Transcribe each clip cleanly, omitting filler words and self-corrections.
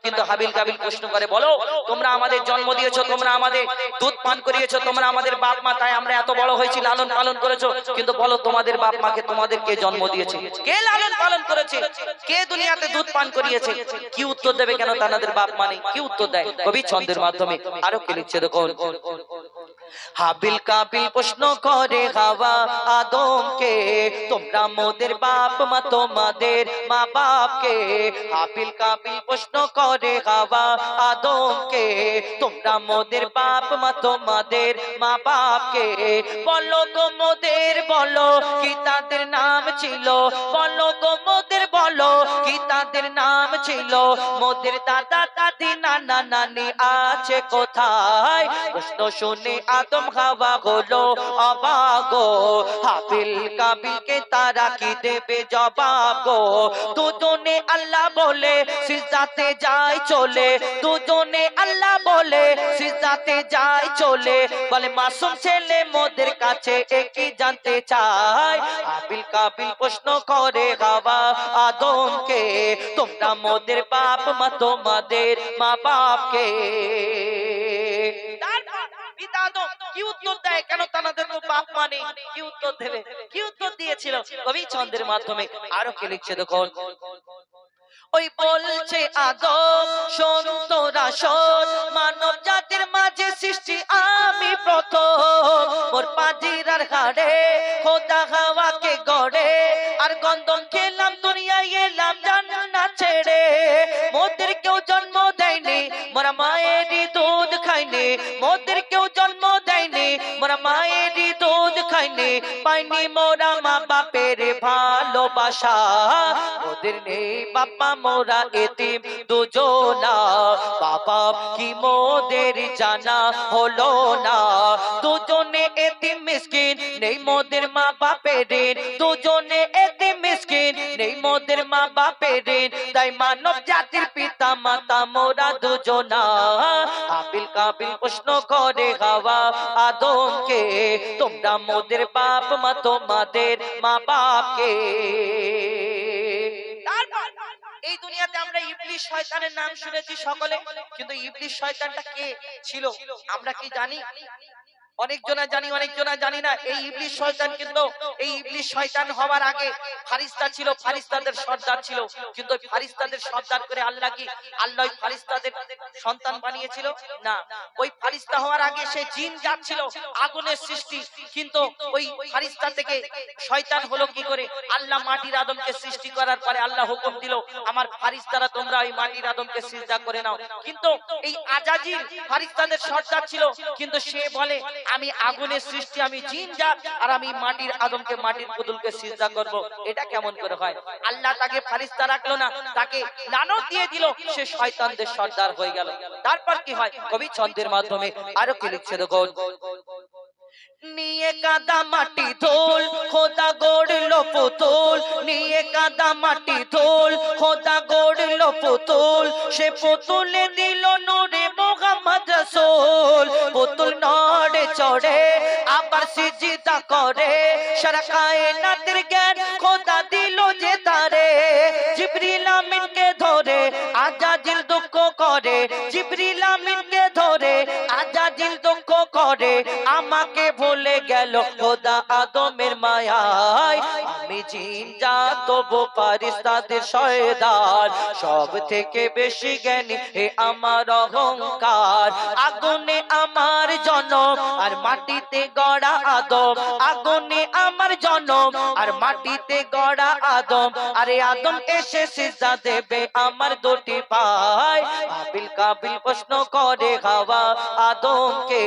কিন্তু হাবিল কাবিল প্রশ্ন করে, বলো তোমরা আমাদের জন্ম দিয়েছো, তোমরা আমাদের দুধ পান করিয়েছো, তোমরা আমাদের বাপ মা, তাই আমরা এত বড় হয়েছি, লালন পালন করেছো, কিন্তু বলো তোমাদের বাপ মাকে তোমাদের কে জন্ম দিয়েছে, কে লালন পালন করেছে, কে দুনিয়াতে দুধ পান করিয়েছে? কি উত্তর দেবে? কেন তাদের বাপ মা নেই? কি উত্তর দেয় কবি ছন্দের মাধ্যমে? আরো কে লিখছে দেখো, হাবিল কাবিল প্রশ্ন করে হাওয়া আদমকে, তোমরা মোদের বাপ মা, তোমাদের মা বাপকে। হাবিল কাবিল প্রশ্ন করে হাওয়া আদমকে, তোমরা মোদের বাপ মা, তোমাদের মা বাপকে। বলো গো মোদের, বলো কি তাদের নাম ছিল, বলো গো মোদের, বলো কি তাদের নাম ছিল, মোদের দাদা দাদি নানা নানি আছে কোথায়? প্রশ্ন শুনে আদম হাওয়া হলো অবাক গো, হাবিল কাবিলকে তারা কি দেবে জবাব গো? দুজনে আল্লাহ বলে সিজদাতে যায় চলে, দুজনে আল্লাহ বলে সিজদাতে যায় চলে, বলে মাসুম ছেলে মোদের কাছে একই জানতে চায়। হাবিল কাবিল প্রশ্ন করে হাওয়া আদমকে, তোমরা মোদের বাপ মা, তোমাদের মা বাপকে। পিতা আদম কি উত্তর দেয়? কেন তাদের তো বাপ মা নেই? কি উত্তর দেবে? কি উত্তর দিয়েছিল কবি ছন্দের মাধ্যমে? আরো কে লিখছে দেখো, ওই বলছে আদম শোন তোরা শোন, মানব জাতির মাঝে সৃষ্টি আমি প্রথম, মোর পাজিরার হাড়ে খোদা হাওয়াকে গড়ে, আর গন্ধম খেলাম দুনিয়ায় এলাম জান্নাত ছেড়ে। মোদের কেউ জন্ম দেয়নি, মোরা মায়েরই দুধ খাইনি, মোদের কেউ জন্ম দেয়নি, মোরা মায়েরই দুধ খাইনি, পাইনি মোরা মা বাপের ভালোবাসা, মোদের নেই বাবা মোরা এতিম দুজনা, বাবা কি মোদের জানা হলো না, দুজনে এতিম মিসকিন নেই মোদের মা বাপের ঋণ, দুজনে এতিম মিসকিন নেই মোদের মা বাপের ঋণ, তাই মানব জাতির পিতা মাতা মোরা দুজনা। হাবিল কাবিল প্রশ্ন করে হাওয়া আদমকে, তোমরা মোদের বাপ মা, তোমাদের মা বাপকে। এই দুনিয়াতে আমরা ইবলিস শয়তানের নাম শুনেছি সকলে, কিন্তু ইবলিস শয়তানটা কে ছিল আমরা কি জানি? অনেক জনা জানি, অনেক জনা জানি না। এই ইবলিস শয়তান কিন্তু, এই ইবলিস শয়তান হওয়ার আগে ফারিস্তা ছিল, ফারিস্তাদের সর্দার ছিল, কিন্তু ওই ফারিস্তাদের সর্দার করে আল্লাহ কি, আল্লাহ ফারিস্তাদের সন্তান বানিয়েছিল না। ওই ফারিস্তা হওয়ার আগে সে জিন জাত ছিল, আগুনের সৃষ্টি, কিন্তু ওই ফারিস্তা থেকে শয়তান হলো কি করে? আল্লাহ মাটির আদমকে সৃষ্টি করার পরে আল্লাহ হুকুম দিল, আমার ফারিস্তারা তোমরা ওই মাটির আদমকে সিজদা করে নাও। কিন্তু এই আজাজিল ফারিস্তাদের সর্দার ছিল, কিন্তু সে বলে আমি আগুনের সৃষ্টি, আমি জিন জাত, আর আমি মাটির আদমকে, মাটির পুতুলকে সিজদা করব। এটা কেমন করে হয়? আল্লাহ তাকে ফারিস্তা রাখলো না, তাকে লানত দিয়ে দিল, সে শয়তানদের সর্দার হয়ে গেল। তারপর কি হয় কবি ছন্দের মাধ্যমে আরো কি লিখছে দেখো, নিয়ে কাদা মাটি ধুল খোদা গড়লো পুতুল, নিয়ে কাদা মাটি ধুল খোদা গড়লো পুতুল, সে পুতুলে দিল নূরে মোহাম্মদ রাসূল, পুতুল নড়ে চড়ে আবার সিজদা করে, সারা কায়নাতের জ্ঞান খোদা দিল যে তারে, জিবরিল আমিনকে ধরে আজাজিল দুঃখ করে, জিবরিল আমিনকে ধরে আজাজিল দুঃখ করে, আমাকে ভুলে গেল খোদা আদমের মায়ায়, আমি জিন জাত তবু ফারিস্তাদের সর্দার, সব থেকে বেশি জ্ঞানী হে আমার অহংকার, আগুনে আমার জনম আর মাটিতে গড়া আদম, আগুনে আমার জনম আর মাটিতে গড়া আদম, আরে আদম এসে সিজদা দেবে আমার দুটি পায়। হাবিল কাবিল প্রশ্ন করে হাওয়া আদমকে,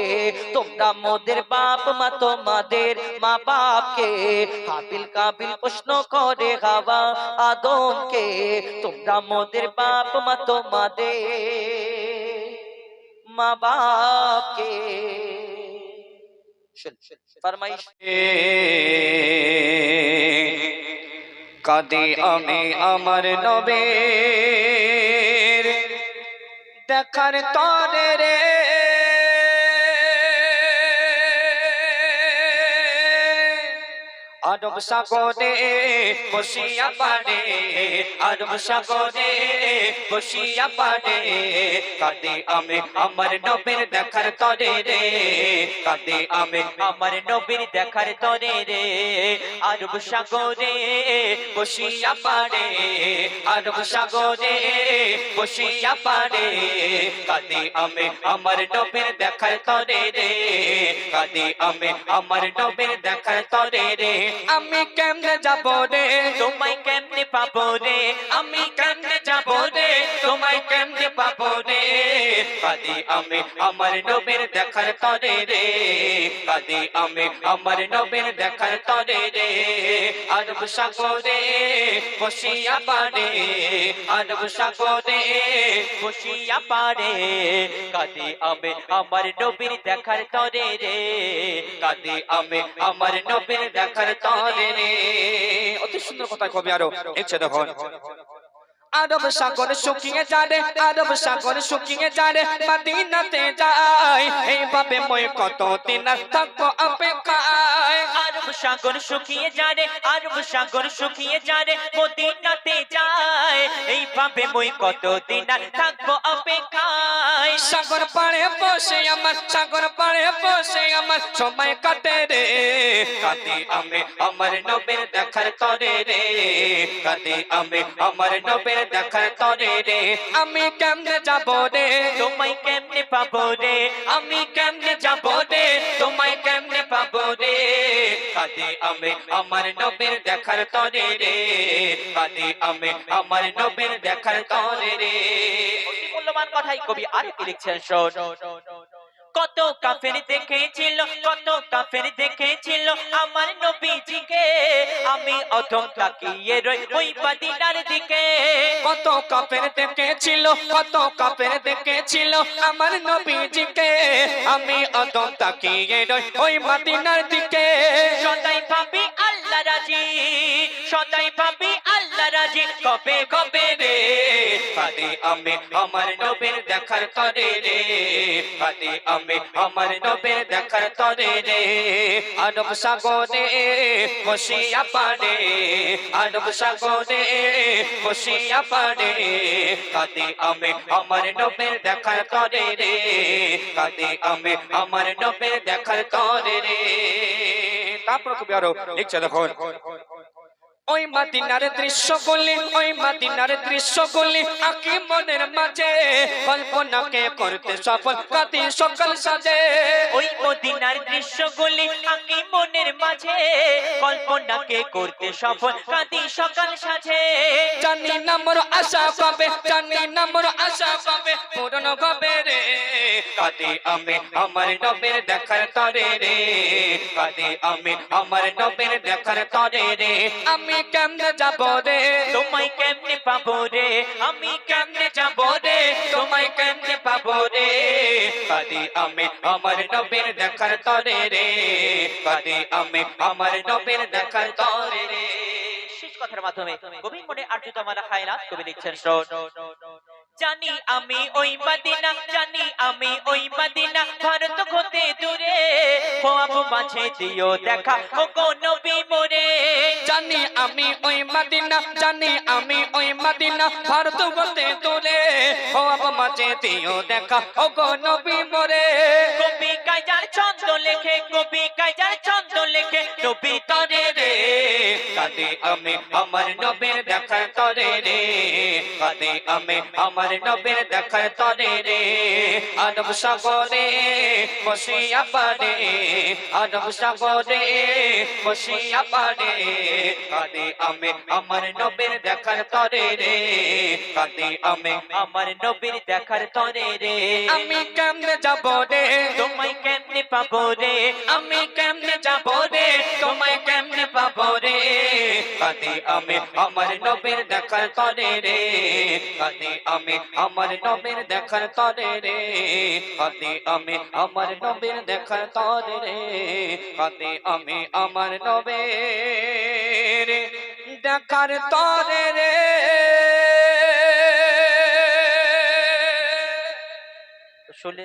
তোমরা মোদের বাপ মা, তোমাদের মা বাপকে। হাবিল কাবিল প্রশ্ন করে হাওয়া আদমকে, তোমরা মোদের বাপ মা, তোমাদের মা বাপকে। ফরমাইশ কাঁদে আমি আমার নবীর দেখার তরে রে, আরব সাগরে বসিয়া পারে, আরব সাগরে বসিয়া পারে, কাঁদে আমি আমার নবীর দেখার তরে রে, কাঁদে আমি আমার নবীর দেখার তরে রে। আরব সাগরে বসিয়া পারে, আরব সাগরে বসিয়া পারে, কাঁদে আমি আমার নবীর দেখার তরে রে, কাঁদে আমি আমার নবীর দেখার তরে রে। আমি কেমনে যাব রে তোমায় কেমনে পাবো রে, আমি কেমনে যাব রে তোমায় কেমনে পাবো রে, কাঁদে আমি আমার নবীর দেখার তরে রে, কাঁদে আমি আমার নবীর দেখার তরে রে। আরব সাগরে বসিয়া পারে, আরব সাগরে বসিয়া পারে, কাঁদে আমি আমার নবীর দেখার তরে রে, কাঁদে আমি আমার নবীর দেখার তরে রে। অতি সুন্দর কথা কবি আরো ইচ্ছে দেখুন। আরব সাগর শুকিয়ে যারে, আরব সাগর শুকিয়ে যারে, মদিনাতে যাই এইভাবে মই কত দিন থাকবো অপেক্ষায়। আরব সাগর শুকিয়ে যারে, আরব সাগর শুকিয়ে যারে, মদিনাতে যায় এইভাবে মই কতদিন আর থাকবো অপেক্ষায়। সাগর পাড়ে বসে আমার, সাগর পাড়ে বসে আমার সময় কাটে রে, কাঁদে আমি আমার নবীর দেখার তরে রে, কাঁদে আমি আমার নবীর দেখার তরে রে। আমি কেমনে যাব রে তোমায় কেমনে পাবো রে, আমি কেমনে যাব রে তোমায় কেমনে পাবো রে, কাঁদে আমি আমার নবীর দেখার তরে রে, কাঁদে আমি আমার নবীর দেখার তরে রে। অতি মূল্যবান কথাই কবি আরেকটি লিখছেন শোন। কত কাফের দেখেছিল, কত কাফের দেখেছিল আমার নবীজিকে, আমি অধম তাকিয়ে রই ওই মদিনার দিকে। কত কাফের দেখেছিল, কত কাফের দেখেছিল আমার নবীজিকে, আমি অদম তাকিয়ে রই ওই মদিনার দিকে। সদাই ভাবি আল্লাহ রাজি, সদাই ভাবি আল্লাহ রাজি, কবে কবে রে, কাঁদে আমি আমার নবীর দেখার তরে রে, কাঁদে আমি আমার নবীর দেখার তরে রে। আরব সাগরে বসিয়া পারে, আরব সাগরে বসিয়া পারে, কাঁদে আমি আমার নবীর দেখার তরে রে, কাঁদে আমি আমার নবীর দেখার তরে রে। তারপর কবি আরো লিখছে দেখুন। ওই মদিনার দৃশ্যগুলি, ওই মদিনার দৃশ্যগুলি আঁকি মনের মাঝে, কল্পনাকে করতে সফল কাঁদি সকাল সাজে। ওই মদিনার দৃশ্যগুলি আঁকি মনের মাঝে, কল্পনাকে করতে সফল কাঁদি সকাল সাজে। জানি না মোর আশা পাবে, জানি না মোর আশা পাবে পূরণ হবে রে, কাঁদে আমি আমার নবীর দেখার তরে রে, কাঁদে আমি আমার নবীর দেখার তরে রে। আমি কেমনে যাব রে তোমায় কেমনে পাবো রে, আমি কেমনে যাব রে তোমায় কেমনে পাবো রে, কাঁদে আমি আমার নবীর দেখার তরে রে, কাঁদে আমি আমার নবীর দেখার তরে রে। শেষ কথার মাধ্যমে কবি মনে আর্জিত আমার হায়নাত কবি লিখছেন শোন। জানি আমি ওই মদিনা, জানি আমি ওই মদিনা, ভারত হতে দূরে, খোয়াব মাঝে দিও দেখা ও গো নবী মোরে। জানি আমি ওই মদিনা, জানি আমি ওই মদিনা, ভারত হতে দূরে, ও আবা মাঝে দিও দেখা ও গো নবী মোরে। কবি কাইজার ছন্দ লেখে, কবি কাইজার ছন্দ লেখে নবী তরে রে, কাঁদে আমি আমার নবীর দেখার তরে রে, কাঁদে আমি আমার নবীর দেখার তরে রে। আরব সাগরে বসিয়া পারে, আরব সাগরে বসিয়া পারে, কাঁদে আমি আমার নবীর দেখার তরে রে, কাঁদে আমি আমার নবীর দেখার তরে রে। আমি কেমনে যাব রে তোমায় কেমনে পাবো রে, আমি কেমনে যাব রে তোমায় কেমনে পাবো রে, কাঁদে আমি আমার নবীর দেখার তরে রে, কাঁদে আমি আমার নবীর দেখার তরে রে, কাঁদে আমি আমার নবীর দেখার তরে রে, কাঁদে আমি আমার নবীর দেখার তরে রে। শুনলে